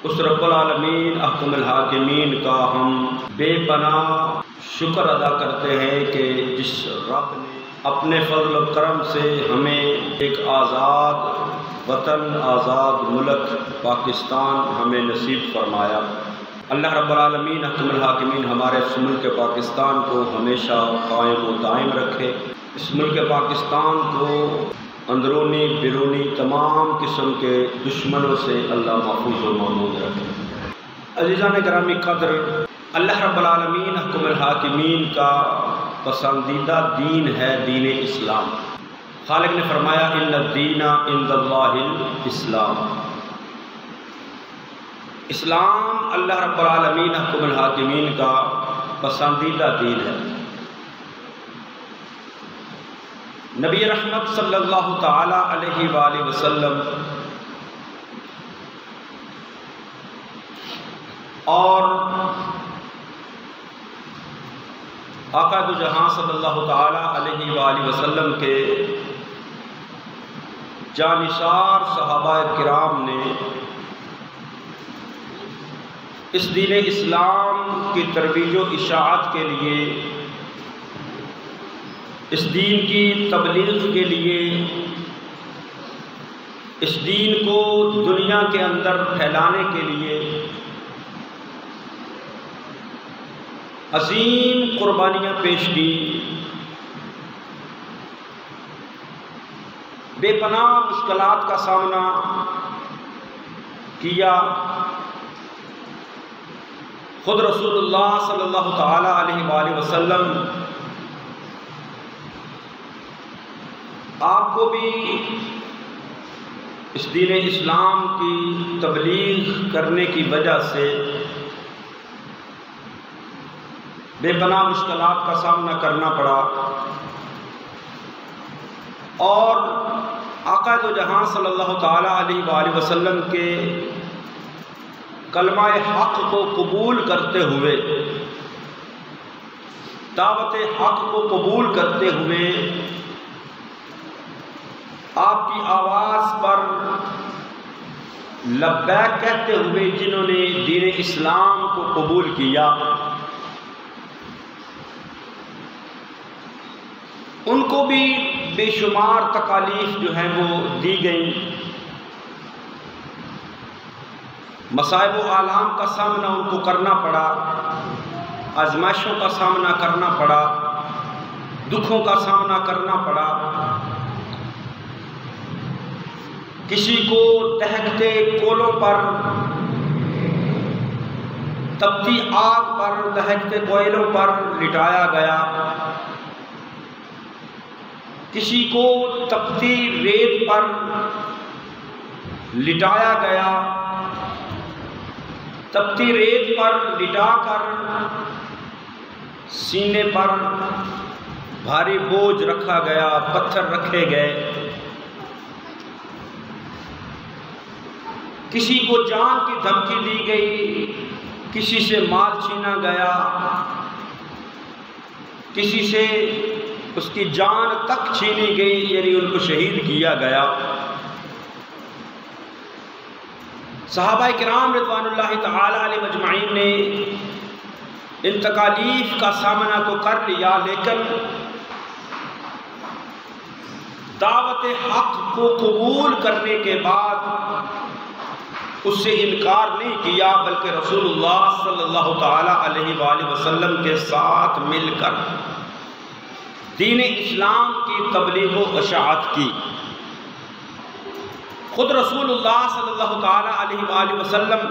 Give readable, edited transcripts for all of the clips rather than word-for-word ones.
اس رب العالمین احکم الحاکمین کا ہم بے پناہ شکر ادا کرتے ہیں کہ جس رب نے اپنے فضل و کرم سے ہمیں ایک آزاد وطن، آزاد ملک پاکستان ہمیں نصیب فرمایا۔ اللہ رب العالمین احکم الحاکمین ہمارے اس ملک پاکستان کو ہمیشہ قائم و دائم رکھے، اس ملک پاکستان کو اندرونی بیرونی تمام قسم کے دشمنوں سے اللہ محفوظ و محمود رکھے۔ عزیزان گرامی قدر، اللہ رب العالمین احکم الحاکمین کا پسندیدہ دین ہے دین اسلام۔ خالق نے فرمایا ان الدین عند اللہ الاسلام۔ اسلام اللہ رب العالمین احکم الحاکمین کا پسندیدہ دین ہے۔ نبی رحمت صلی اللہ تعالی علیہ وآلہ وسلم اور آقا دو جہاں صلی اللہ تعالی علیہ وآلہ وسلم کے جانثار صحابہ کرام نے اس دین اسلام کی ترویج و اشاعت کے لیے، اس دین کی تبلیغ کے لیے، اس دین کو دنیا کے اندر پھیلانے کے لیے عظیم قربانیاں پیش کی، بے پناہ مشکلات کا سامنا کیا۔ خود رسول اللہ صلی اللہ تعالی علیہ وآلہ وسلم آپ کو بھی اس دین اسلام کی تبلیغ کرنے کی وجہ سے بے پناہ مشکلات کا سامنا کرنا پڑا، اور آقا دو جہاں صلی اللہ تعالی علیہ وآلہ وسلم کے کلمہ حق کو قبول کرتے ہوئے، دعوت حق کو قبول کرتے ہوئے، آپ کی آواز پر لبیک کہتے ہوئے جنہوں نے دین اسلام کو قبول کیا، ان کو بھی بے شمار تکالیف جو ہیں وہ دی گئیں، مصائب و آلام کا سامنا ان کو کرنا پڑا، آزمائشوں کا سامنا کرنا پڑا، دکھوں کا سامنا کرنا پڑا۔ کسی کو دہکتے کولوں پر، تپتی آگ پر، دہکتے کوئلوں پر لٹایا گیا، کسی کو تپتی ریت پر لٹایا گیا، تپتی ریت پر لٹا کر سینے پر بھاری بوجھ رکھا گیا، پتھر رکھے گئے، کسی کو جان کی دھمکی دی گئی، کسی سے مال چھینا گیا، کسی سے اس کی جان تک چھینی گئی، یعنی ان کو شہید کیا گیا۔ صحابہ کرام رضوان اللہ تعالی علیہ مجمعین نے ان تکالیف کا سامنا تو کر لیا، لیکن دعوت حق کو قبول کرنے کے بعد اس سے انکار نہیں کیا، بلکہ رسول اللہ صلی اللہ تعالی علیہ وآلہ وسلم کے ساتھ مل کر دین اسلام کی تبلیغ و اشاعت کی۔ خود رسول اللہ صلی اللہ تعالی علیہ وآلہ وسلم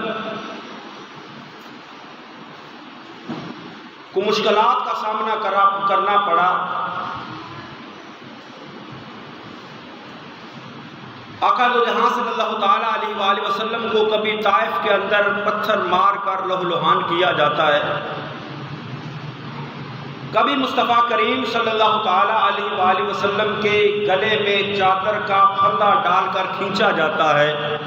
کو مشکلات کا سامنا کرنا پڑا۔ آقا دو جہاں صلی اللہ تعالی علیہ وآلہ وسلم کو کبھی طائف کے اندر پتھر مار کر لہو لہان کیا جاتا ہے، کبھی مصطفیٰ کریم صلی اللہ تعالی علیہ وآلہ وسلم کے گلے میں چادر کا پھندا ڈال کر کھینچا جاتا ہے،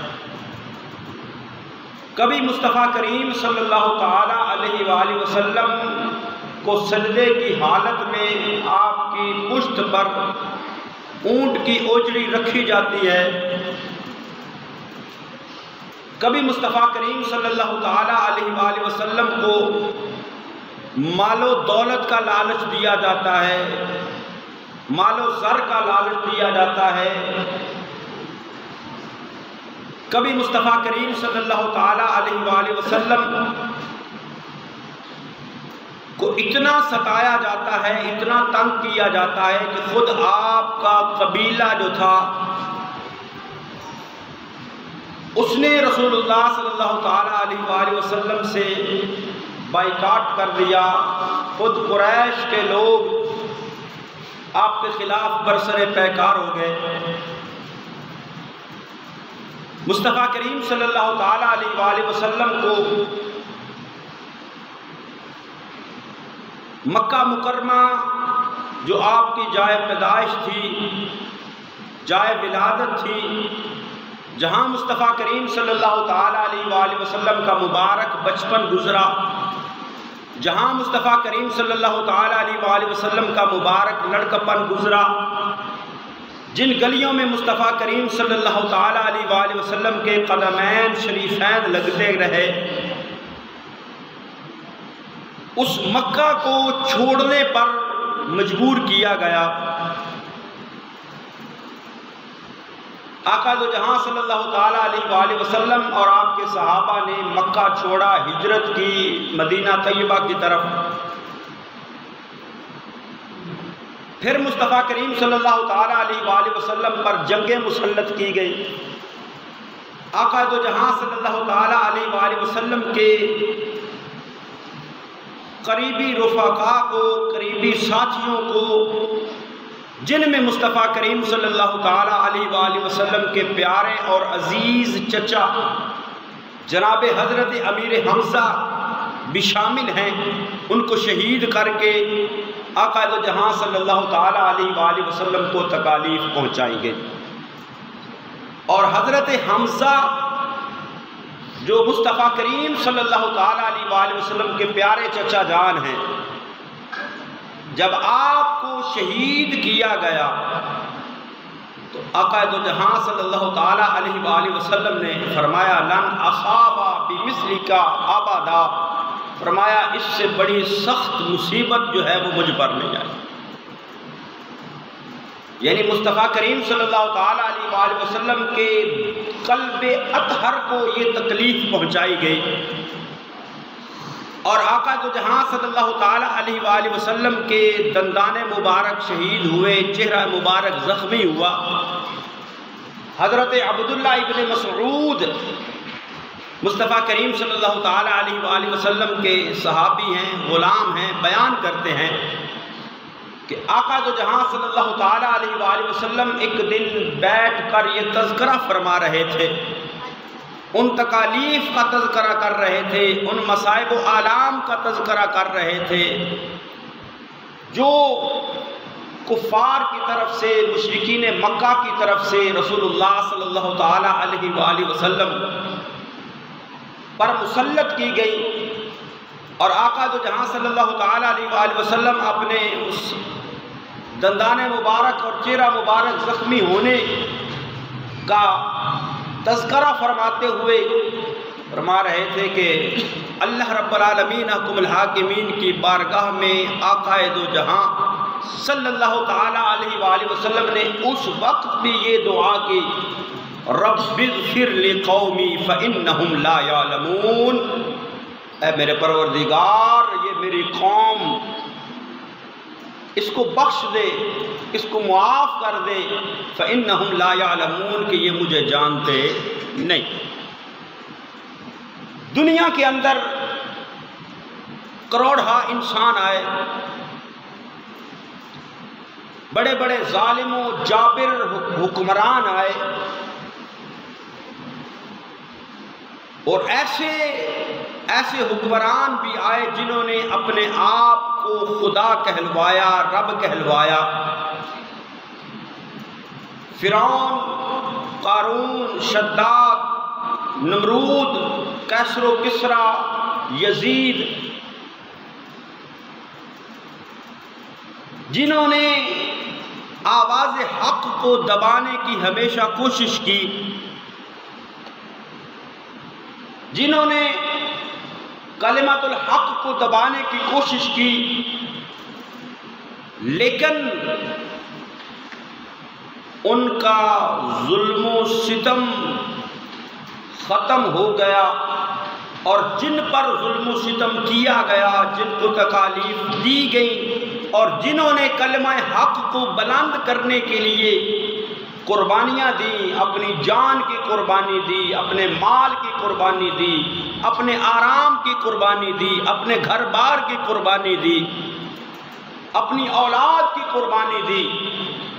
کبھی مصطفیٰ کریم صلی اللہ تعالی علیہ وآلہ وسلم کو سجدے کی حالت میں آپ کی پشت پر اونٹ کی اوجڑی رکھی جاتی ہے، کبھی مصطفیٰ کریم صلی اللہ تعالیٰ علیہ وآلہ وسلم کو مال و دولت کا لالچ دیا جاتا ہے، مال و زر کا لالچ دیا جاتا ہے، کبھی مصطفیٰ کریم صلی اللہ تعالیٰ علیہ وآلہ وسلم کو اتنا ستایا جاتا ہے، اتنا تنگ کیا جاتا ہے کہ خود آپ کا قبیلہ جو تھا اس نے رسول اللہ صلی اللہ تعالیٰ علیہ وآلہ وسلم سے بائیکاٹ کر دیا۔ خود قریش کے لوگ آپ کے خلاف برسر پیکار ہو گئے۔ مصطفیٰ کریم صلی اللہ تعالیٰ علیہ وآلہ وسلم کو مکہ مکرمہ جو آپ کی جائے پیدائش تھی، جائے ولادت تھی، جہاں مصطفیٰ کریم صلی اللہ تعالیٰ علیہ وآلہ وسلم کا مبارک بچپن گزرا، جہاں مصطفیٰ کریم صلی اللہ تعالیٰ علیہ وآلہ وسلم کا مبارک لڑکپن گزرا، جن گلیوں میں مصطفیٰ کریم صلی اللہ تعالیٰ علیہ وآلہ وسلم کے قدمین شریفین لگتے رہے، اس مکہ کو چھوڑنے پر مجبور کیا گیا۔ آقا دو جہاں صلی اللہ تعالیٰ علیہ وآلہ وسلم اور آپ کے صحابہ نے مکہ چھوڑا، ہجرت کی مدینہ طیبہ کی طرف۔ پھر مصطفیٰ کریم صلی اللہ تعالیٰ علیہ وآلہ وسلم پر جنگیں مسلط کی گئی۔ آقا دو جہاں صلی اللہ تعالیٰ علیہ وآلہ وسلم کے قریبی رفقاء کو، قریبی ساتھیوں کو، جن میں مصطفیٰ کریم صلی اللہ تعالیٰ علیہ وآلہ وسلم کے پیارے اور عزیز چچا جناب حضرت امیر حمزہ بھی شامل ہیں، ان کو شہید کر کے آقا دو جہاں صلی اللہ تعالیٰ علیہ وآلہ وسلم کو تکالیف پہنچائیں گے۔ اور حضرت حمزہ جو مصطفیٰ کریم صلی اللہ تعالیٰ علیہ وآلہ وسلم کے پیارے چچا جان ہیں، جب آپ کو شہید کیا گیا تو آقا دو جہاں صلی اللہ تعالیٰ علیہ وآلہ وسلم نے فرمایا لن اصابا بمثلک ابدا، فرمایا اس سے بڑی سخت مصیبت جو ہے وہ مجھ پر نہیں آئی۔ یعنی مصطفیٰ کریم صلی اللہ تعالیٰ علیہ وآلہ وسلم کے قلب اطہر کو یہ تکلیف پہنچائی گئی، اور آقا دو جہاں صلی اللہ تعالیٰ علیہ وآلہ وسلم کے دندان مبارک شہید ہوئے، چہرہ مبارک زخمی ہوا۔ حضرت عبداللہ ابن مسعود مصطفیٰ کریم صلی اللہ تعالیٰ علیہ وآلہ وسلم کے صحابی ہیں، غلام ہیں، بیان کرتے ہیں کہ آقا دو جہاں صلی اللہ تعالیٰ علیہ وآلہ وسلم ایک دن بیٹھ کر یہ تذکرہ فرما رہے تھے، ان تکالیف کا تذکرہ کر رہے تھے، ان مصائب و آلام کا تذکرہ کر رہے تھے جو کفار کی طرف سے، مشرکین مکہ کی طرف سے رسول اللہ صلی اللہ تعالیٰ علیہ وآلہ وسلم پر مسلط کی گئی۔ اور آقا دو جہاں صلی اللہ تعالیٰ علیہ وآلہ وسلم اپنے اس دندان مبارک اور چہرہ مبارک زخمی ہونے کا تذکرہ فرماتے ہوئے فرما رہے تھے کہ اللہ رب العالمین حکم الحاکمین کی بارگاہ میں آقا دو جہاں صلی اللہ تعالیٰ علیہ وآلہ وسلم نے اس وقت بھی یہ دعا کی رب اغفر لقومی فإنہم لا یعلمون، اے میرے پروردگار یہ میری قوم، اس کو بخش دے، اس کو معاف کر دے، فإنہم لا یعلمون کہ یہ مجھے جانتے نہیں۔ دنیا کے اندر کروڑہا انسان آئے، بڑے بڑے ظالم و جابر حکمران آئے، اور ایسے حکمران بھی آئے جنہوں نے اپنے آپ کو خدا کہلوایا، رب کہلوایا۔ فرعون، قارون، شداد، نمرود، کیسر و کسریٰ، یزید، جنہوں نے آواز حق کو دبانے کی ہمیشہ کوشش کی، جنہوں نے کلمۃ الحق کو دبانے کی کوشش کی، لیکن ان کا ظلم و ستم ختم ہو گیا، اور جن پر ظلم و ستم کیا گیا، جن کو تکالیف دی گئی، اور جنہوں نے کلمہ حق کو بلند کرنے کے لیے قربانیاں دی، اپنی جان کی قربانی دی، اپنے مال کی قربانی دی، اپنے آرام کی قربانی دی، اپنے گھر بار کی قربانی دی، اپنی اولاد کی قربانی دی،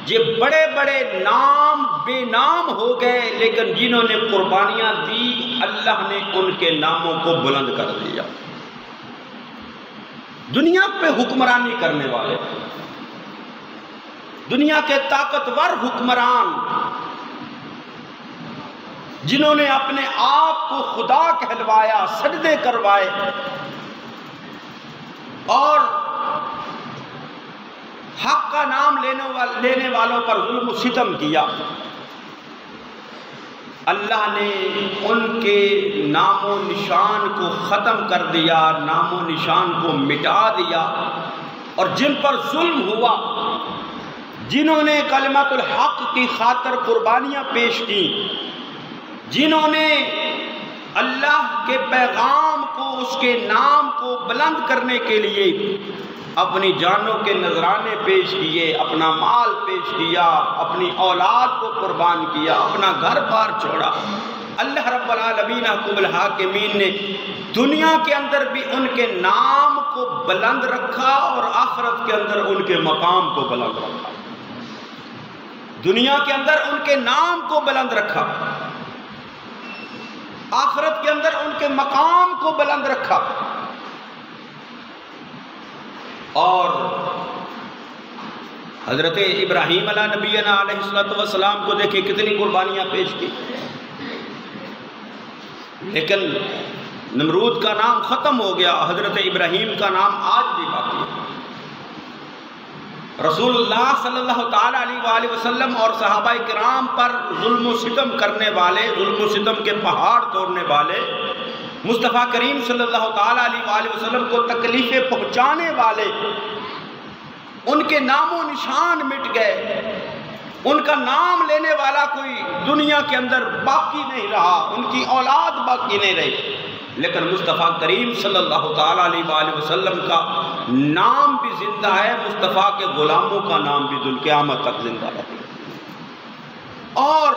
یہ بڑے بڑے نام بے نام ہو گئے، لیکن جنہوں نے قربانیاں دی اللہ نے ان کے ناموں کو بلند کر دیا۔ دنیا پہ حکمرانی کرنے والے، دنیا کے طاقتور حکمران، جنہوں نے اپنے آپ کو خدا کہلوایا، سجدے کروائے، اور حق کا نام لینے والوں پر ظلم و ستم کیا، اللہ نے ان کے نام و نشان کو ختم کر دیا، نام و نشان کو مٹا دیا، اور جن پر ظلم ہوا، جنہوں نے کلمۃ الحق کی خاطر قربانیاں پیش کی، جنہوں نے اللہ کے پیغام کو، اس کے نام کو بلند کرنے کے لیے اپنی جانوں کے نذرانے پیش کیے، اپنا مال پیش کیا، اپنی اولاد کو قربان کیا، اپنا گھر بار چھوڑا، اللہ رب العالمین حکم الحاکمین نے دنیا کے اندر بھی ان کے نام کو بلند رکھا، اور آخرت کے اندر ان کے مقام کو بلند رکھا۔ دنیا کے اندر ان کے نام کو بلند رکھا، آخرت کے اندر ان کے مقام کو بلند رکھا۔ اور حضرت ابراہیم علیہ نبینا علیہ السلام کو دیکھیں کتنی قربانیاں پیش کی، لیکن نمرود کا نام ختم ہو گیا، حضرت ابراہیم کا نام آج بھی باقی ہے۔ رسول اللہ صلی اللہ تعالیٰ علیہ وآلہ وسلم اور صحابہ کرام پر ظلم و ستم کرنے والے، ظلم و ستم کے پہاڑ توڑنے والے، مصطفیٰ کریم صلی اللہ تعالیٰ علیہ وآلہ وسلم کو تکلیفیں پہنچانے والے، ان کے نام و نشان مٹ گئے، ان کا نام لینے والا کوئی دنیا کے اندر باقی نہیں رہا، ان کی اولاد باقی نہیں رہی، لیکن مصطفیٰ کریم صلی اللہ تعالیٰ علیہ وآلہ وسلم کا نام بھی زندہ ہے، مصطفیٰ کے غلاموں کا نام بھی ذوالقیامت تک زندہ ہے۔ اور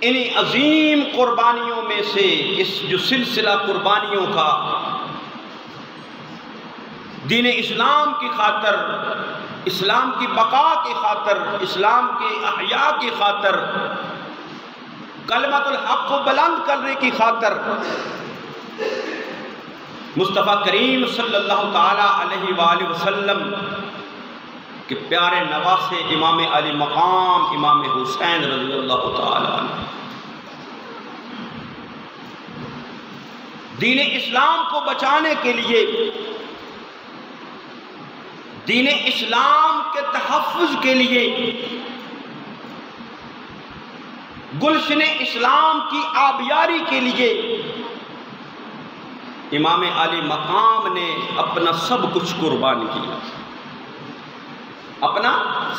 انہیں عظیم قربانیوں میں سے اس جو سلسلہ قربانیوں کا دین اسلام کی خاطر، اسلام کی بقا کی خاطر، اسلام کی احیاء کی خاطر، کلمۃ الحق کو بلند کرنے کی خاطر مصطفیٰ کریم صلی اللہ تعالیٰ علیہ وآلہ وسلم کے پیارے نواسے امام علی مقام امام حسین رضی اللہ تعالیٰ عنہ دین اسلام کو بچانے کے لیے، دین اسلام کے تحفظ کے لیے، گلشن اسلام کی آبیاری کے لیے امام علی مقام نے اپنا سب کچھ قربان کیا، اپنا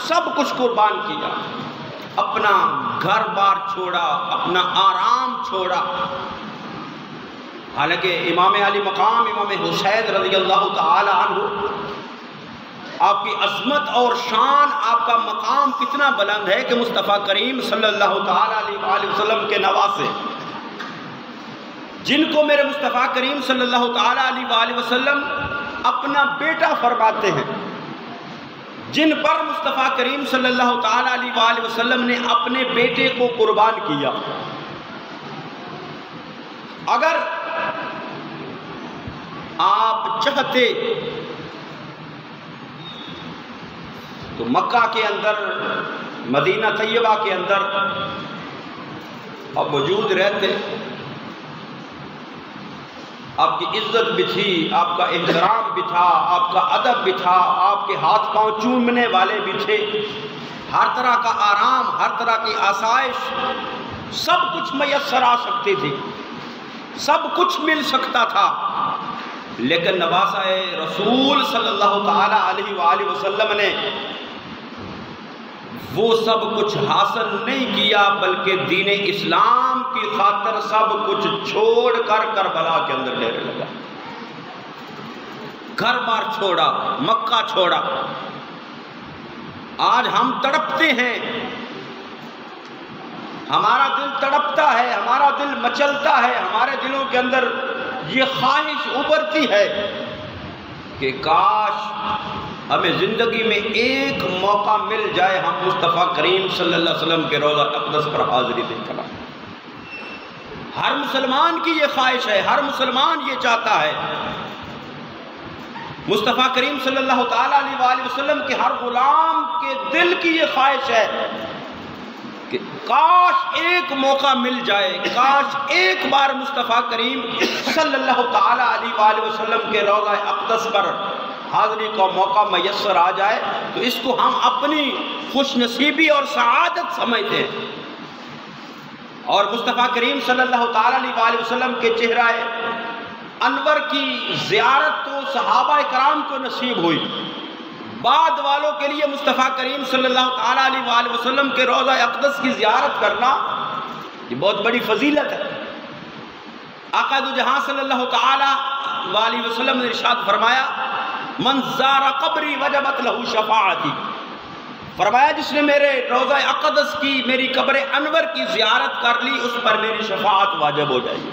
سب کچھ قربان کیا، اپنا گھر بار چھوڑا، اپنا آرام چھوڑا۔ حالانکہ امام علی مقام امام حسین رضی اللہ تعالی عنہ، آپ کی عظمت اور شان، آپ کا مقام کتنا بلند ہے کہ مصطفیٰ کریم صلی اللہ تعالی علیہ وآلہ وسلم کے نواسے، جن کو میرے مصطفیٰ کریم صلی اللہ تعالی علیہ وآلہ وسلم اپنا بیٹا فرماتے ہیں، جن پر مصطفیٰ کریم صلی اللہ تعالی علیہ وآلہ وسلم نے اپنے بیٹے کو قربان کیا، اگر آپ چاہتے تو مکہ کے اندر، مدینہ طیبہ کے اندر آپ موجود رہتے، آپ کی عزت بھی تھی، آپ کا احترام بھی تھا، آپ کا ادب بھی تھا، آپ کے ہاتھ پاؤں چومنے والے بھی تھے، ہر طرح کا آرام، ہر طرح کی آسائش سب کچھ میسر آ سکتی تھی، سب کچھ مل سکتا تھا، لیکن نواسہ رسول صلی اللہ تعالی علیہ وآلہ وسلم نے وہ سب کچھ حاصل نہیں کیا، بلکہ دین اسلام کی خاطر سب کچھ چھوڑ کر کربلا کے اندر ڈیرے لگا، گھر بار چھوڑا، مکہ چھوڑا۔ آج ہم تڑپتے ہیں، ہمارا دل تڑپتا ہے، ہمارا دل مچلتا ہے، ہمارے دلوں کے اندر یہ خواہش ابھرتی ہے کہ کاش ہمیں زندگی میں ایک موقع مل جائے ہم مصطفیٰ کریم صلی اللہ علیہ وسلم کے روضہ اقدس پر حاضری دے کر آئیں۔ ہر مسلمان کی یہ خواہش ہے، ہر مسلمان یہ چاہتا ہے۔ مصطفیٰ کریم صلی اللہ تعالیٰ علیہ وآلہ وسلم کے ہر غلام کے دل کی یہ خواہش ہے کہ کاش ایک موقع مل جائے، کاش ایک بار مصطفیٰ کریم صلی اللہ تعالیٰ علیہ وآلہ وسلم کے روضہ اقدس پر حاضری کا موقع میسر آ جائے، تو اس کو ہم اپنی خوش نصیبی اور سعادت سمجھتے ہیں۔ اور مصطفیٰ کریم صلی اللہ تعالیٰ علیہ وآلہ وسلم کے چہرہ انور کی زیارت تو صحابہ کرام کو نصیب ہوئی، بعد والوں کے لیے مصطفیٰ کریم صلی اللہ تعالیٰ علیہ وآلہ وسلم کے روضہ اقدس کی زیارت کرنا یہ بہت بڑی فضیلت ہے۔ آقا دو جہاں صلی اللہ تعالیٰ وآلہ وسلم نے ارشاد فرمایا، من زار قبری وجبت لہو شفاعتی، فرمایا جس نے میرے روضہ اقدس کی، میری قبر انور کی زیارت کر لی، اس پر میری شفاعت واجب ہو جائے گی۔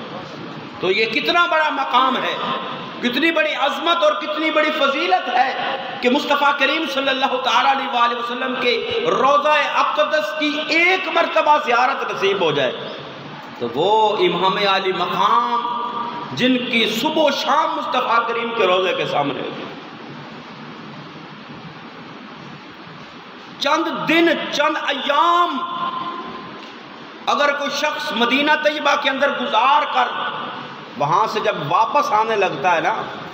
تو یہ کتنا بڑا مقام ہے، کتنی بڑی عظمت اور کتنی بڑی فضیلت ہے کہ مصطفیٰ کریم صلی اللہ تعالیٰ علیہ وآلہ وسلم کے روضہ اقدس کی ایک مرتبہ زیارت نصیب ہو جائے۔ تو وہ امام عالی مقام جن کی صبح و شام مصطفیٰ کریم کے روضے کے سامنے ہوتی، چند دن، چند ایام اگر کوئی شخص مدینہ طیبہ کے اندر گزار کر وہاں سے جب واپس آنے لگتا ہے نا،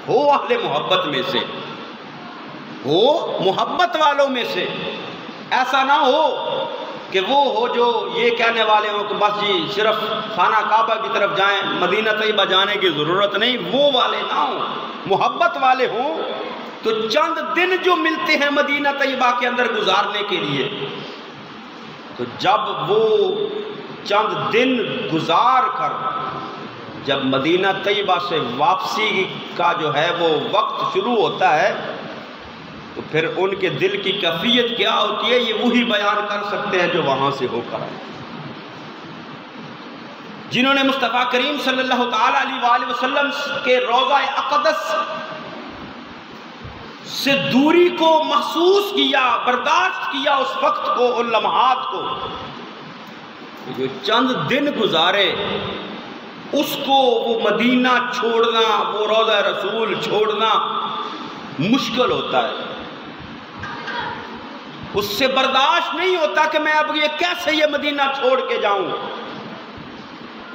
ہو اہل محبت میں سے، ہو محبت والوں میں سے، ایسا نہ ہو کہ وہ ہو جو یہ کہنے والے ہوں کہ بس جی صرف خانہ کعبہ کی طرف جائیں، مدینہ طیبہ جانے کی ضرورت نہیں، وہ والے نہ ہوں، محبت والے ہوں۔ تو چند دن جو ملتے ہیں مدینہ طیبہ کے اندر گزارنے کے لیے، تو جب وہ چند دن گزار کر جب مدینہ طیبہ سے واپسی کا جو ہے وہ وقت شروع ہوتا ہے، تو پھر ان کے دل کی کیفیت کیا ہوتی ہے، یہ وہی بیان کر سکتے ہیں جو وہاں سے ہو کر آئے، جنہوں نے مصطفیٰ کریم صلی اللہ تعالیٰ علیہ وآلہ وسلم کے روضہ اقدس سے دوری کو محسوس کیا، برداشت کیا، اس وقت کو، ان لمحات کو، جو چند دن گزارے اس کو وہ مدینہ چھوڑنا، وہ روضہ رسول چھوڑنا مشکل ہوتا ہے، اس سے برداشت نہیں ہوتا کہ میں اب یہ کیسے یہ مدینہ چھوڑ کے جاؤں،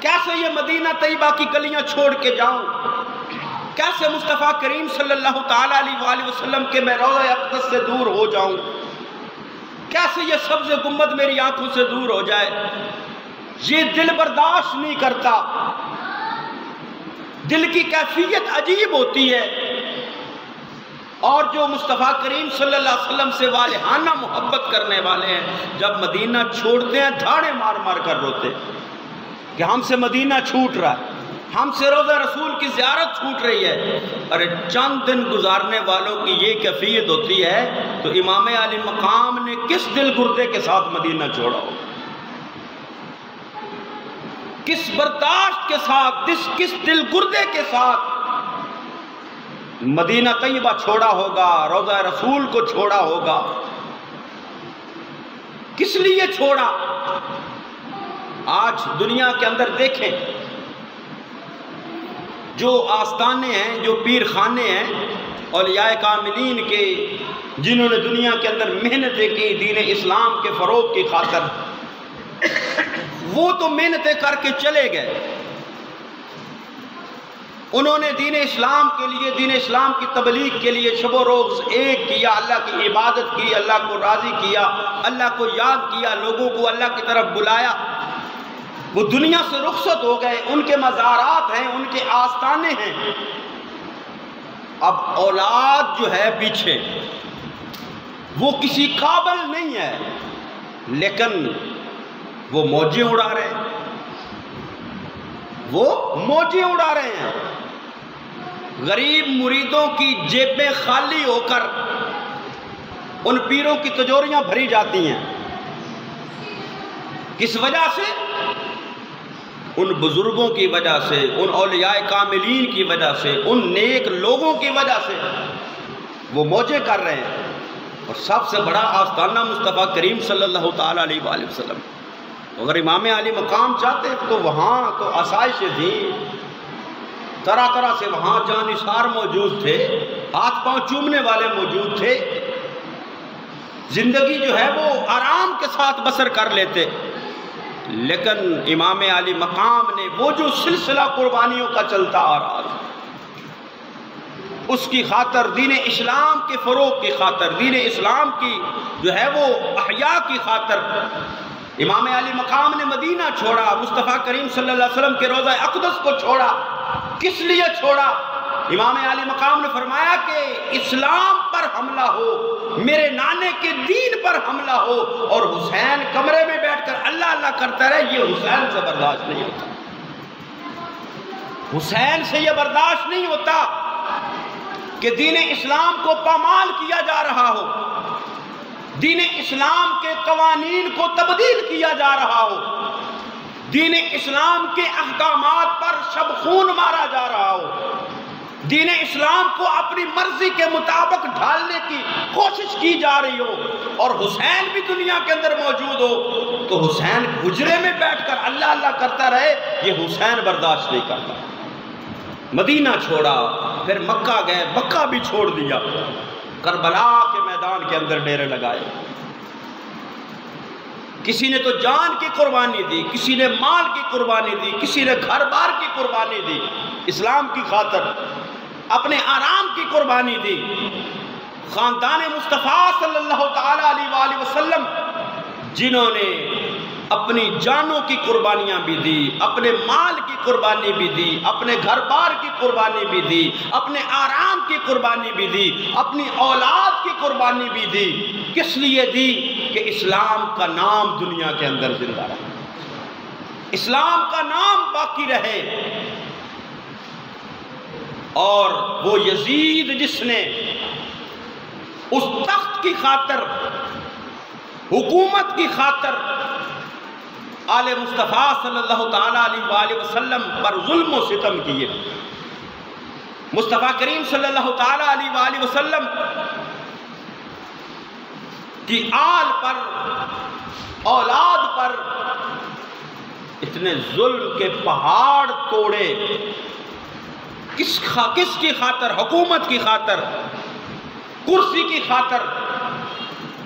کیسے یہ مدینہ طیبہ کی گلیاں چھوڑ کے جاؤں، کیسے مصطفیٰ کریم صلی اللہ تعالیٰ علیہ وآلہ وسلم کے میں روضہ اقدس سے دور ہو جاؤں، کیسے یہ سبز گنبد میری آنکھوں سے دور ہو جائے، یہ دل برداشت نہیں کرتا، دل کی کیفیت عجیب ہوتی ہے۔ اور جو مصطفیٰ کریم صلی اللہ علیہ وسلم سے والہانہ محبت کرنے والے ہیں، جب مدینہ چھوڑتے ہیں دھاڑے مار مار کر روتے کہ ہم سے مدینہ چھوٹ رہا ہے، ہم سے روضہ رسول کی زیارت چھوٹ رہی ہے۔ ارے چند دن گزارنے والوں کی یہ کیفیت ہوتی ہے، تو امام علی مقام نے کس دل گردے کے ساتھ مدینہ چھوڑا ہو، کس برداشت کے ساتھ، کس دل گردے کے ساتھ مدینہ طیبہ چھوڑا ہوگا، روضہ رسول کو چھوڑا ہوگا، کس لیے چھوڑا۔ آج دنیا کے اندر دیکھیں، جو آستانے ہیں، جو پیر خانے ہیں اولیاء کاملین کے، جنہوں نے دنیا کے اندر محنتیں کی دین اسلام کے فروغ کی خاطر، وہ تو محنتیں کر کے چلے گئے، انہوں نے دین اسلام کے لیے، دین اسلام کی تبلیغ کے لیے شب و روز ایک کیا، اللہ کی عبادت کی، اللہ کو راضی کیا، اللہ کو یاد کیا، لوگوں کو اللہ کی طرف بلایا، وہ دنیا سے رخصت ہو گئے، ان کے مزارات ہیں، ان کے آستانے ہیں۔ اب اولاد جو ہے پیچھے وہ کسی قابل نہیں ہے، لیکن وہ موجیں اڑا رہے ہیں، وہ موجیں اڑا رہے ہیں۔ غریب مریدوں کی جیبیں خالی ہو کر ان پیروں کی تجوریاں بھری جاتی ہیں۔ کس وجہ سے؟ ان بزرگوں کی وجہ سے، ان اولیاء کاملین کی وجہ سے، ان نیک لوگوں کی وجہ سے وہ موجیں کر رہے ہیں۔ اور سب سے بڑا آستانہ مصطفیٰ کریم صلی اللہ تعالیٰ علیہ وآلہ وسلم۔ اگر امام علی مقام چاہتے تو وہاں تو آسائشیں تھیں، طرح طرح سے وہاں جانثار موجود تھے، ہاتھ پاؤں چومنے والے موجود تھے، زندگی جو ہے وہ آرام کے ساتھ بسر کر لیتے۔ لیکن امام علی مقام نے وہ جو سلسلہ قربانیوں کا چلتا آ رہا تھا، اس کی خاطر، دین اسلام کے فروغ کی خاطر، دین اسلام کی جو ہے وہ احیاء کی خاطر، امام علی مقام نے مدینہ چھوڑا، مصطفیٰ کریم صلی اللہ علیہ وسلم کے روضہ اقدس کو چھوڑا۔ کس لیے چھوڑا؟ امام علی مقام نے فرمایا کہ اسلام پر حملہ ہو، میرے نانے کے دین پر حملہ ہو، اور حسین کمرے میں بیٹھ کر اللہ اللہ کرتا رہے، یہ حسین سے برداشت نہیں ہوتا۔ حسین سے یہ برداشت نہیں ہوتا کہ دین اسلام کو پامال کیا جا رہا ہو، دین اسلام کے قوانین کو تبدیل کیا جا رہا ہو، دین اسلام کے احکامات پر شب خون مارا جا رہا ہو، دین اسلام کو اپنی مرضی کے مطابق ڈھالنے کی کوشش کی جا رہی ہو، اور حسین بھی دنیا کے اندر موجود ہو، تو حسین حجرے میں بیٹھ کر اللہ اللہ کرتا رہے، یہ حسین برداشت نہیں کرتا۔ مدینہ چھوڑا، پھر مکہ گئے، مکہ بھی چھوڑ دیا، کربلا کے میدان کے اندر ڈیرے لگائے۔ کسی نے تو جان کی قربانی دی، کسی نے مال کی قربانی دی، کسی نے گھر بار کی قربانی دی، اسلام کی خاطر اپنے آرام کی قربانی دی۔ خاندان مصطفیٰ صلی اللہ تعالیٰ علیہ وآلہ وسلم جنہوں نے اپنی جانوں کی قربانیاں بھی دی، اپنے مال کی قربانی بھی دی، اپنے گھر بار کی قربانی بھی دی، اپنے آرام کی قربانی بھی دی، اپنی اولاد کی قربانی بھی دی۔ کس لیے دی؟ کہ اسلام کا نام دنیا کے اندر زندہ رہے، اسلام کا نام باقی رہے۔ اور وہ یزید جس نے اس تخت کی خاطر، حکومت کی خاطر آل مصطفیٰ صلی اللہ تعالیٰ علیہ وآلہ وسلم پر ظلم و ستم کیے، مصطفیٰ کریم صلی اللہ تعالیٰ علیہ وآلہ وسلم کی آل پر، اولاد پر اتنے ظلم کے پہاڑ توڑے، کس کی خاطر؟ حکومت کی خاطر، کرسی کی خاطر۔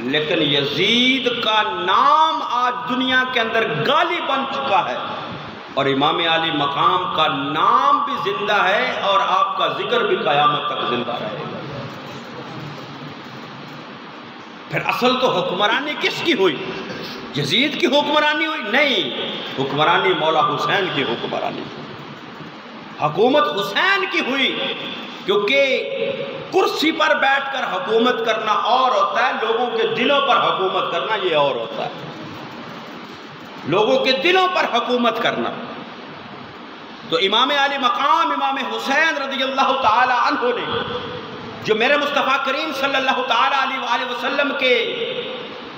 لیکن یزید کا نام آج دنیا کے اندر گالی بن چکا ہے، اور امام علی مقام کا نام بھی زندہ ہے، اور آپ کا ذکر بھی قیامت تک زندہ رہے گا۔ پھر اصل تو حکمرانی کس کی ہوئی؟ یزید کی حکمرانی ہوئی؟ نہیں، حکمرانی مولا حسین کی حکمرانی، حکومت حسین کی ہوئی۔ کیونکہ کرسی پر بیٹھ کر حکومت کرنا اور ہوتا ہے، لوگوں کے دلوں پر حکومت کرنا یہ اور ہوتا ہے، لوگوں کے دلوں پر حکومت کرنا۔ تو امام علی مقام امام حسین رضی اللہ تعالی عنہ نے، جو میرے مصطفیٰ کریم صلی اللہ تعالی علیہ وآلہ وسلم کے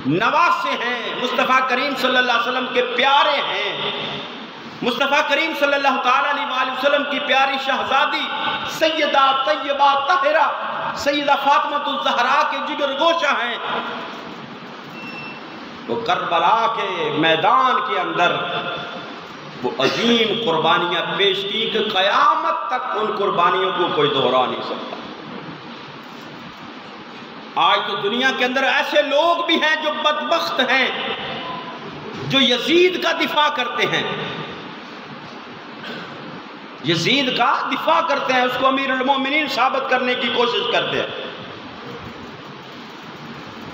نواسے ہیں، مصطفیٰ کریم صلی اللہ علیہ وسلم کے پیارے ہیں، مصطفیٰ کریم صلی اللہ تعالیٰ علیہ وآلہ وسلم کی پیاری شہزادی سیدہ طیبہ طاہرہ سیدہ فاطمہ الزہرا کے جگر گوشہ ہیں، وہ کربلا کے میدان کے اندر وہ عظیم قربانیاں پیش کی کہ قیامت تک ان قربانیوں کو کوئی دہرا نہیں سکتا۔ آج تو دنیا کے اندر ایسے لوگ بھی ہیں جو بدبخت ہیں، جو یزید کا دفاع کرتے ہیں، یزید کا دفاع کرتے ہیں، اس کو امیر المومنین ثابت کرنے کی کوشش کرتے ہیں،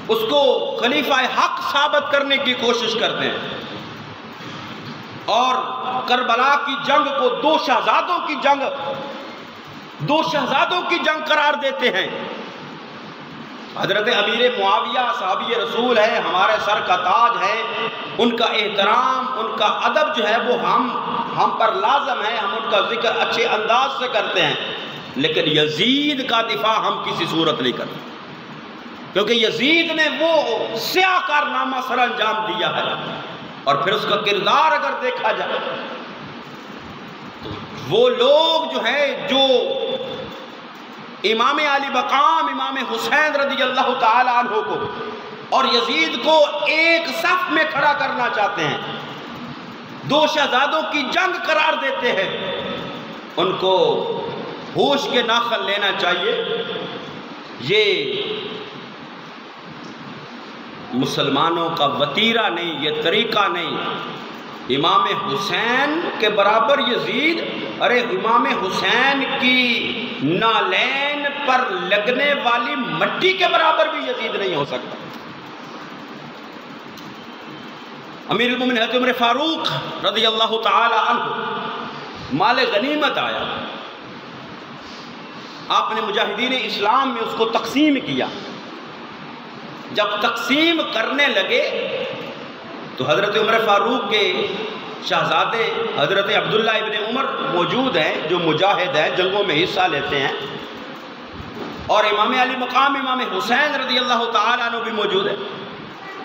اس کو خلیفہ حق ثابت کرنے کی کوشش کرتے ہیں۔ اور کربلا کی جنگ کو دو شہزادوں کی جنگ قرار دیتے ہیں۔ حضرت امیر معاویہ صحابی رسول ہے، ہمارے سر کا تاج ہے، ان کا احترام، ان کا ادب جو ہے وہ ہم پر لازم ہے، ہم ان کا ذکر اچھے انداز سے کرتے ہیں، لیکن یزید کا دفاع ہم کسی صورت نہیں کرتے، کیونکہ یزید نے وہ سیاہ کارنامہ سر انجام دیا ہے، اور پھر اس کا کردار اگر دیکھا جائے تو وہ لوگ جو ہیں جو امام علی مقام امام حسین رضی اللہ تعالی عنہ کو اور یزید کو ایک صف میں کھڑا کرنا چاہتے ہیں، دو شہزادوں کی جنگ قرار دیتے ہیں، ان کو ہوش کے ناخن لینا چاہیے۔ یہ مسلمانوں کا وتیرہ نہیں، یہ طریقہ نہیں۔ امام حسین کے برابر یزید، ارے امام حسین کی نالین پر لگنے والی مٹی کے برابر بھی یزید نہیں ہو سکتا۔ امیر المومنین حضرت عمر فاروق رضی اللہ تعالی عنہ مال غنیمت آیا، آپ نے مجاہدین اسلام میں اس کو تقسیم کیا۔ جب تقسیم کرنے لگے تو حضرت عمر فاروق کے شہزادے حضرت عبداللہ ابن عمر موجود ہیں، جو مجاہد ہیں، جنگوں میں حصہ لیتے ہیں، اور امام علی مقام امام حسین رضی اللہ تعالیٰ عنہ بھی موجود ہے۔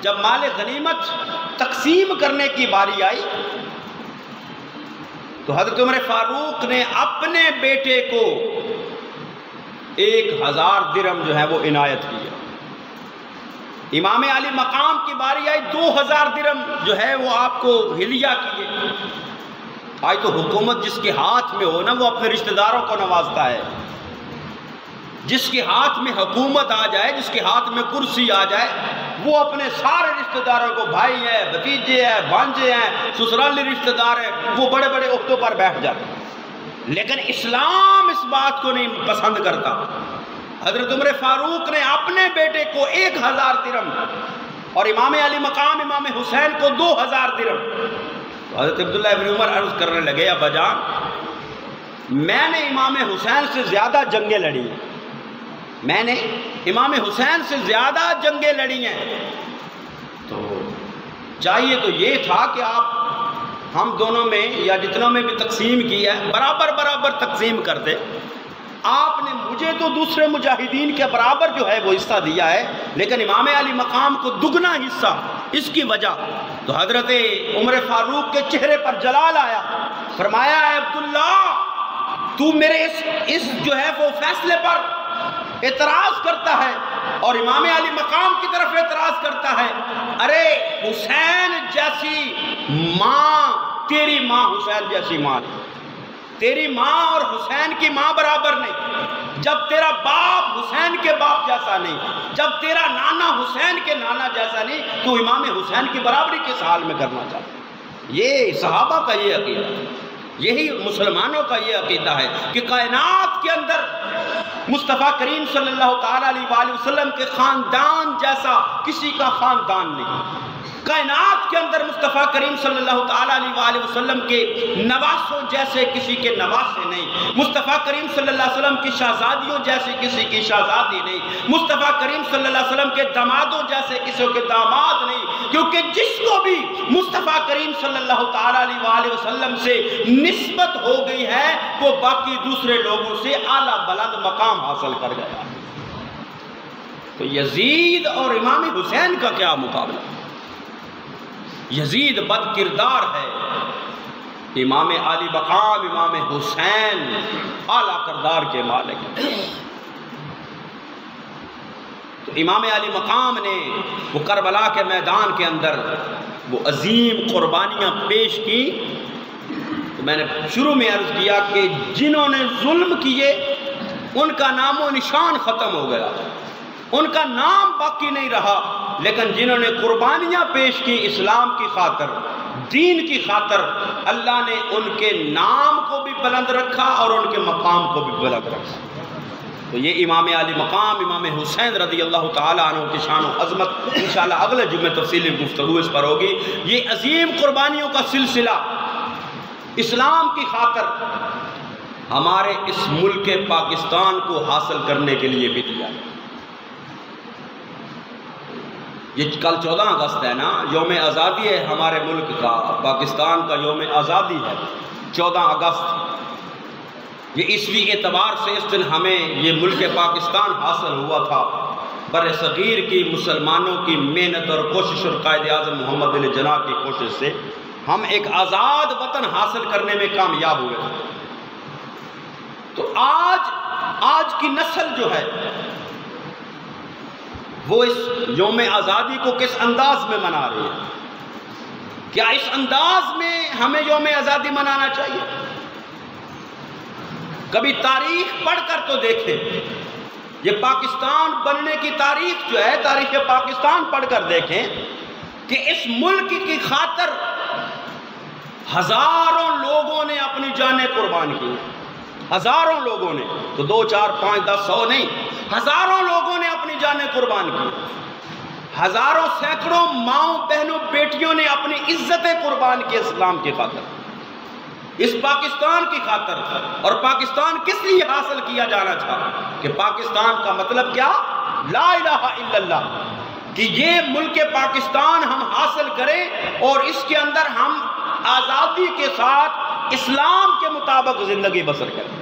جب مال غنیمت تقسیم کرنے کی باری آئی تو حضرت عمر فاروق نے اپنے بیٹے کو 1000 درہم جو ہے وہ عنایت کیا۔ امام علی مقام کی باری آئی، 2000 درہم جو ہے وہ آپ کو ہدیہ کیے۔ آج تو حکومت جس کے ہاتھ میں ہو نا وہ اپنے رشتہ داروں کو نوازتا ہے، جس کے ہاتھ میں حکومت آ جائے، جس کے ہاتھ میں کرسی آ جائے، وہ اپنے سارے رشتہ داروں کو، بھائی ہیں، بھتیجے ہیں، بھانجے ہیں، سسرالی رشتہ دار ہیں، وہ بڑے بڑے عہدوں پر بیٹھ جاتے ہیں۔ لیکن اسلام اس بات کو نہیں پسند کرتا۔ حضرت عمر فاروق نے اپنے بیٹے کو 1000 درہم اور امام علی مقام امام حسین کو 2000 درہم۔ تو حضرت عبداللہ ابن عمر عرض کرنے لگے، ابا جان، میں نے امام حسین سے زیادہ جنگیں لڑی ہیں، میں نے امام حسین سے زیادہ جنگیں لڑی ہیں، تو چاہیے تو یہ تھا کہ آپ ہم دونوں میں یا جتنوں میں بھی تقسیم کی ہے برابر برابر تقسیم کرتے۔ آپ نے مجھے تو دوسرے مجاہدین کے برابر جو ہے وہ حصہ دیا ہے، لیکن امام علی مقام کو دگنا حصہ، اس کی وجہ تو حضرت عمر فاروق کے چہرے پر جلال آیا، فرمایا، اے عبداللہ، تو میرے اس جو ہے وہ فیصلے پر اعتراض کرتا ہے اور امام علی مقام کی طرف اعتراض کرتا ہے۔ ارے حسین جیسی ماں، تیری ماں حسین جیسی ماں نہیں، تیری ماں اور حسین کی ماں برابر نہیں، جب تیرا باپ حسین کے باپ جیسا نہیں، جب تیرا نانا حسین کے نانا جیسا نہیں، تو امام حسین کی برابری کس حال میں کرنا چاہتا ہے؟ یہ صحابہ کا یہ عقیدہ ہے، یہی مسلمانوں کا یہ عقیدہ ہے کہ کائنات کے اندر مصطفیٰ کریم صلی اللہ تعالیٰ علیہ وآلہ وسلم کے خاندان جیسا کسی کا خاندان نہیں، کائنات کے اندر مصطفیٰ کریم صلی اللہ تعالیٰ علیہ وآلہ وسلم کے نواسوں جیسے کسی کے نواسے نہیں، مصطفیٰ کریم صلی اللہ علیہ وسلم کی شہزادیوں جیسے کسی کی شہزادی نہیں، مصطفیٰ کریم صلی اللہ علیہ وسلم کے دامادوں جیسے کسی کے داماد نہیں، کیونکہ جس کو بھی مصطفیٰ کریم صلی اللہ تعالیٰ علیہ وآلہ وسلم سے نسبت ہو گئی ہے وہ باقی دوسرے لوگوں سے اعلیٰ بلند مقام حاصل کر گیا۔ تو یزید اور امام حسین کا کیا مقابلہ؟ یزید بد کردار ہے، امام علی مقام امام حسین اعلیٰ کردار کے مالک ہیں۔ تو امام علی مقام نے وہ کربلا کے میدان کے اندر وہ عظیم قربانیاں پیش کی۔ تو میں نے شروع میں عرض کیا کہ جنہوں نے ظلم کیے ان کا نام و نشان ختم ہو گیا، ان کا نام باقی نہیں رہا، لیکن جنہوں نے قربانیاں پیش کی اسلام کی خاطر، دین کی خاطر، اللہ نے ان کے نام کو بھی بلند رکھا اور ان کے مقام کو بھی بلند رکھا۔ تو یہ امام علی مقام امام حسین رضی اللہ تعالیٰ عنہ کی شان و عظمت انشاءاللہ اگلے جمعے تفصیلی گفتگو اس پر ہوگی۔ یہ عظیم قربانیوں کا سلسلہ اسلام کی خاطر ہمارے اس ملک پاکستان کو حاصل کرنے کے لیے بھی دیا۔ یہ کل 14 اگست ہے نا، یوم آزادی ہے ہمارے ملک کا، پاکستان کا یوم آزادی ہے 14 اگست۔ یہ عیسوی اعتبار سے اس دن ہمیں یہ ملک پاکستان حاصل ہوا تھا، بر صغیر کی مسلمانوں کی محنت اور کوشش اور قائد اعظم محمد علی جناح کی کوشش سے ہم ایک آزاد وطن حاصل کرنے میں کامیاب ہوئے تھے۔ تو آج کی نسل جو ہے وہ اس یوم آزادی کو کس انداز میں منا رہی ہے؟ کیا اس انداز میں ہمیں یوم آزادی منانا چاہیے؟ کبھی تاریخ پڑھ کر تو دیکھیں، یہ پاکستان بننے کی تاریخ جو ہے، تاریخ پاکستان پڑھ کر دیکھیں کہ اس ملک کی خاطر ہزاروں لوگوں نے اپنی جانیں قربان کی، ہزاروں لوگوں نے، تو 2 4 5 10 100 نہیں، ہزاروں لوگوں نے اپنی جانیں قربان کی، ہزاروں سینکڑوں ماؤں بہنوں بیٹیوں نے اپنی عزتیں قربان کی اسلام کی خاطر، اس پاکستان کی خاطر۔ اور پاکستان کس لیے حاصل کیا جانا تھا؟ کہ پاکستان کا مطلب کیا؟ لا الہ الا اللہ، کہ یہ ملک پاکستان ہم حاصل کریں اور اس کے اندر ہم آزادی کے ساتھ اسلام کے مطابق زندگی بسر کریں۔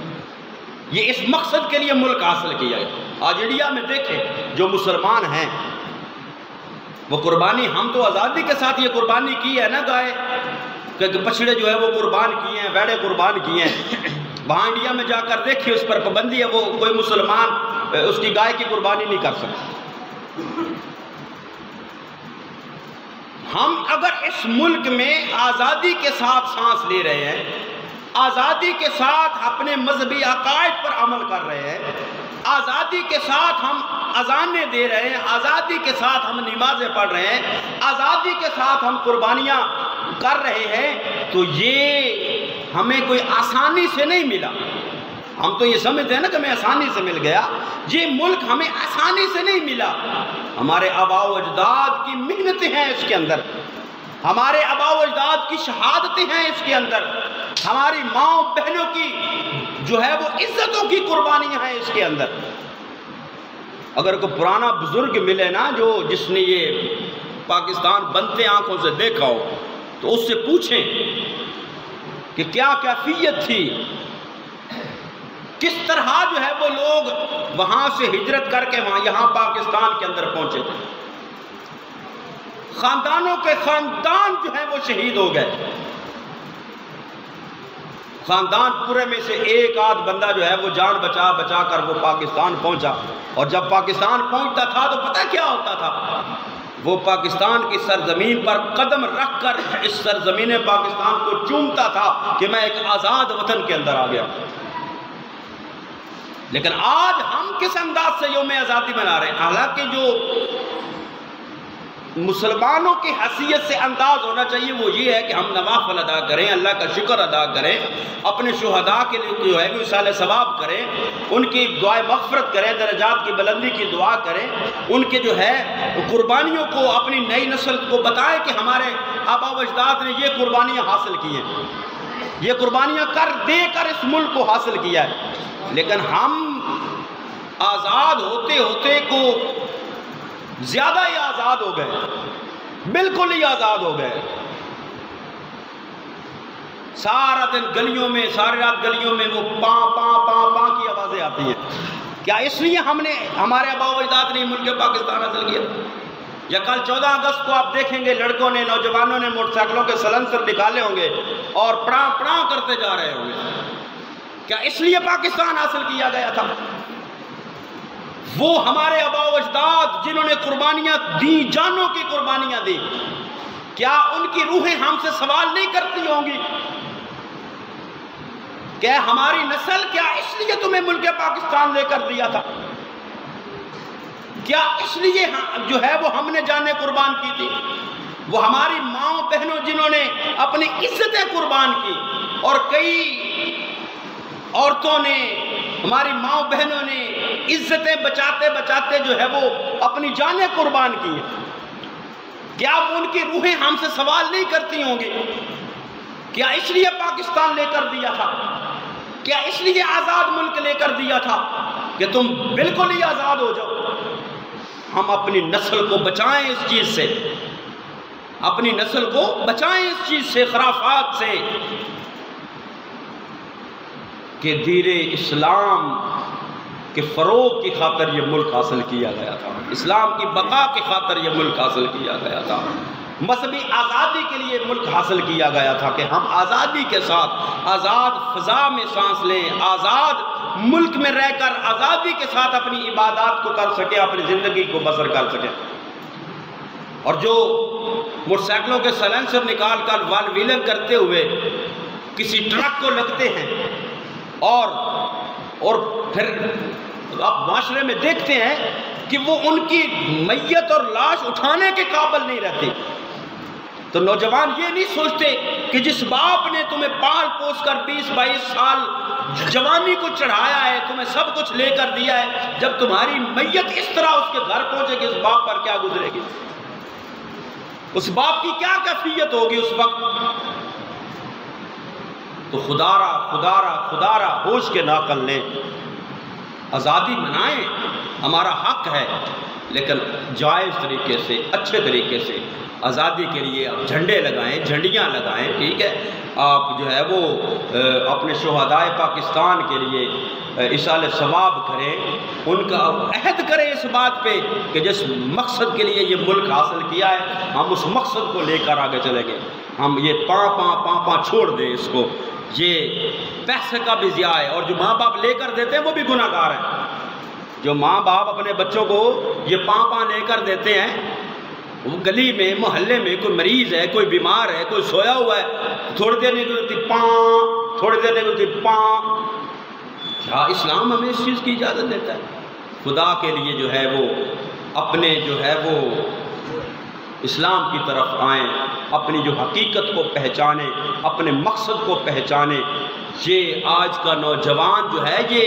یہ اس مقصد کے لیے ملک حاصل کیا ہے۔ آج انڈیا میں دیکھیں جو مسلمان ہیں وہ قربانی، ہم تو آزادی کے ساتھ یہ قربانی کی ہے نا، گائے کہ پچھڑے جو ہے وہ قربان کیے ہیں، بیڑے قربان کیے ہیں۔ وہاں انڈیا میں جا کر دیکھیں اس پر پابندی ہے، وہ کوئی مسلمان اس کی گائے کی قربانی نہیں کر سکتا۔ ہم اگر اس ملک میں آزادی کے ساتھ سانس لے رہے ہیں، آزادی کے ساتھ اپنے مذہبی عقائد پر عمل کر رہے ہیں، آزادی کے ساتھ ہم اذانیں دے رہے ہیں، آزادی کے ساتھ ہم نمازیں پڑھ رہے ہیں، آزادی کے ساتھ ہم قربانیاں کر رہے ہیں، تو یہ ہمیں کوئی آسانی سے نہیں ملا۔ ہم تو یہ سمجھتے ہیں نا کہ ہمیں آسانی سے مل گیا، یہ ملک ہمیں آسانی سے نہیں ملا۔ ہمارے آباء و اجداد کی محنتیں ہیں اس کے اندر، ہمارے آباء و اجداد کی شہادتیں ہیں اس کے اندر، ہماری ماں بہنوں کی جو ہے وہ عزتوں کی قربانیاں ہیں اس کے اندر۔ اگر کوئی پرانا بزرگ ملے نا جس نے یہ پاکستان بنتے آنکھوں سے دیکھا ہو، تو اس سے پوچھیں کہ کیا کیفیت تھی، کس طرح جو ہے وہ لوگ وہاں سے ہجرت کر کے یہاں پاکستان کے اندر پہنچے تھے۔ خاندانوں کے خاندان جو ہیں وہ شہید ہو گئے، خاندان پورے میں سے ایک آدھ بندہ جو ہے وہ جان بچا بچا کر وہ پاکستان پہنچا، اور جب پاکستان پہنچتا تھا تو پتہ کیا ہوتا تھا؟ وہ پاکستان کی سرزمین پر قدم رکھ کر اس سرزمین پاکستان کو چومتا تھا کہ میں ایک آزاد وطن کے اندر آ گیا۔ لیکن آج ہم کس انداز سے یوم آزادی منا رہے ہیں؟ حالانکہ جو مسلمانوں کی حیثیت سے انداز ہونا چاہیے وہ یہ ہے کہ ہم نوافل ادا کریں، اللہ کا شکر ادا کریں، اپنے شہداء کے لیے جو ہے وصال ثواب کریں، ان کی دعائے مغفرت کریں، درجات کی بلندی کی دعا کریں، ان کے جو ہے قربانیوں کو اپنی نئی نسل کو بتائیں کہ ہمارے آباء و اجداد نے یہ قربانیاں حاصل کی ہیں، یہ قربانیاں دے کر اس ملک کو حاصل کیا ہے۔ لیکن ہم آزاد ہوتے ہوتے کو زیادہ ہی آزاد ہو گئے، بالکل ہی آزاد ہو گئے۔ سارا دن گلیوں میں، ساری رات گلیوں میں وہ پاں پاں پاں پاں کی آوازیں آتی ہیں۔ کیا اس لیے ہمارے آباء و اجداد نے ملک پاکستان حاصل کیا؟ یا کل 14 اگست کو آپ دیکھیں گے لڑکوں نے، نوجوانوں نے موٹر سائیکلوں کے سلنسر نکالے ہوں گے اور پڑاں پڑاں کرتے جا رہے ہوں گے۔ کیا اس لیے پاکستان حاصل کیا گیا تھا؟ وہ ہمارے آباء و اجداد جنہوں نے قربانیاں دی، جانوں کی قربانیاں دی، کیا ان کی روحیں ہم سے سوال نہیں کرتی ہوں گی کہ ہماری نسل کیا اس لیے تمہیں ملک پاکستان لے کر دیا تھا؟ کیا اس لیے جو ہے وہ ہم نے جانیں قربان کی تھی؟ وہ ہماری ماں بہنوں جنہوں نے اپنی عزتیں قربان کی، اور کئی عورتوں نے، ہماری ماں بہنوں نے عزتیں بچاتے بچاتے جو ہے وہ اپنی جانیں قربان کی ہیں۔ کیا ان کی روحیں ہم سے سوال نہیں کرتی ہوں گی کیا اس لیے پاکستان لے کر دیا تھا؟ کیا اس لیے آزاد ملک لے کر دیا تھا کہ تم بالکل ہی آزاد ہو جاؤ؟ ہم اپنی نسل کو بچائیں اس چیز سے، اپنی نسل کو بچائیں اس چیز سے، خرافات سے، کہ دین اسلام کے فروغ کی خاطر یہ ملک حاصل کیا گیا تھا، اسلام کی بقا کی خاطر یہ ملک حاصل کیا گیا تھا، مذہبی آزادی کے لیے ملک حاصل کیا گیا تھا کہ ہم آزادی کے ساتھ آزاد فضا میں سانس لیں، آزاد ملک میں رہ کر آزادی کے ساتھ اپنی عبادات کو کر سکیں، اپنی زندگی کو بسر کر سکیں۔ اور جو موٹر سائیکلوں کے سائلنسر نکال کر وال ویلنگ کرتے ہوئے کسی ٹرک کو لگتے ہیں اور پھر آپ معاشرے میں دیکھتے ہیں کہ وہ ان کی میت اور لاش اٹھانے کے قابل نہیں رہتے، تو نوجوان یہ نہیں سوچتے کہ جس باپ نے تمہیں پال پوس کر 20-22 سال جوانی کو چڑھایا ہے، تمہیں سب کچھ لے کر دیا ہے، جب تمہاری میت اس طرح اس کے گھر پہنچے گی، اس باپ پر کیا گزرے گی؟ اس باپ کی کیا کیفیت ہوگی اس وقت؟ تو خدارا ہوش کے ناقل لیں، آزادی منائیں، ہمارا حق ہے، لیکن جائز طریقے سے، اچھے طریقے سے آزادی کے لیے آپ جھنڈے لگائیں، جھنڈیاں لگائیں، ٹھیک ہے، آپ جو ہے وہ اپنے شہدائے پاکستان کے لیے ایصال ثواب کریں، ان کا عہد کریں اس بات پہ کہ جس مقصد کے لیے یہ ملک حاصل کیا ہے ہم اس مقصد کو لے کر آگے چلیں گے، ہم یہ پاں چھوڑ دیں اس کو، یہ پیسے کا بھی ضیاع ہے، اور جو ماں باپ لے کر دیتے ہیں وہ بھی گناہ گار ہیں، جو ماں باپ اپنے بچوں کو یہ پاں لے کر دیتے ہیں، وہ گلی میں محلے میں کوئی مریض ہے، کوئی بیمار ہے، کوئی سویا ہوا ہے، تھوڑی دیر نہیں گزرتی پاں، تھوڑی دیر نہیں گزرتی پاں۔ کیا اسلام ہمیں اس چیز کی اجازت دیتا ہے؟ خدا کے لیے جو ہے وہ اپنے جو ہے وہ اسلام کی طرف آئیں، اپنی جو حقیقت کو پہچانیں، اپنے مقصد کو پہچانیں۔ یہ آج کا نوجوان جو ہے یہ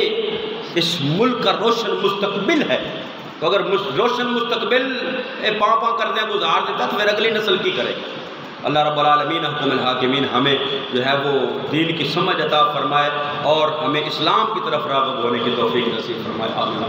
اس ملک کا روشن مستقبل ہے، تو اگر روشن مستقبل پاں کرنے گزار دیتا تو پھر اگلی نسل کی کرے گا۔ اللہ رب العالمین حکم الحاکمین ہمیں جو ہے وہ دین کی سمجھ عطا فرمائے اور ہمیں اسلام کی طرف راغب ہونے کی توفیق نصیب فرمائے۔ آمین۔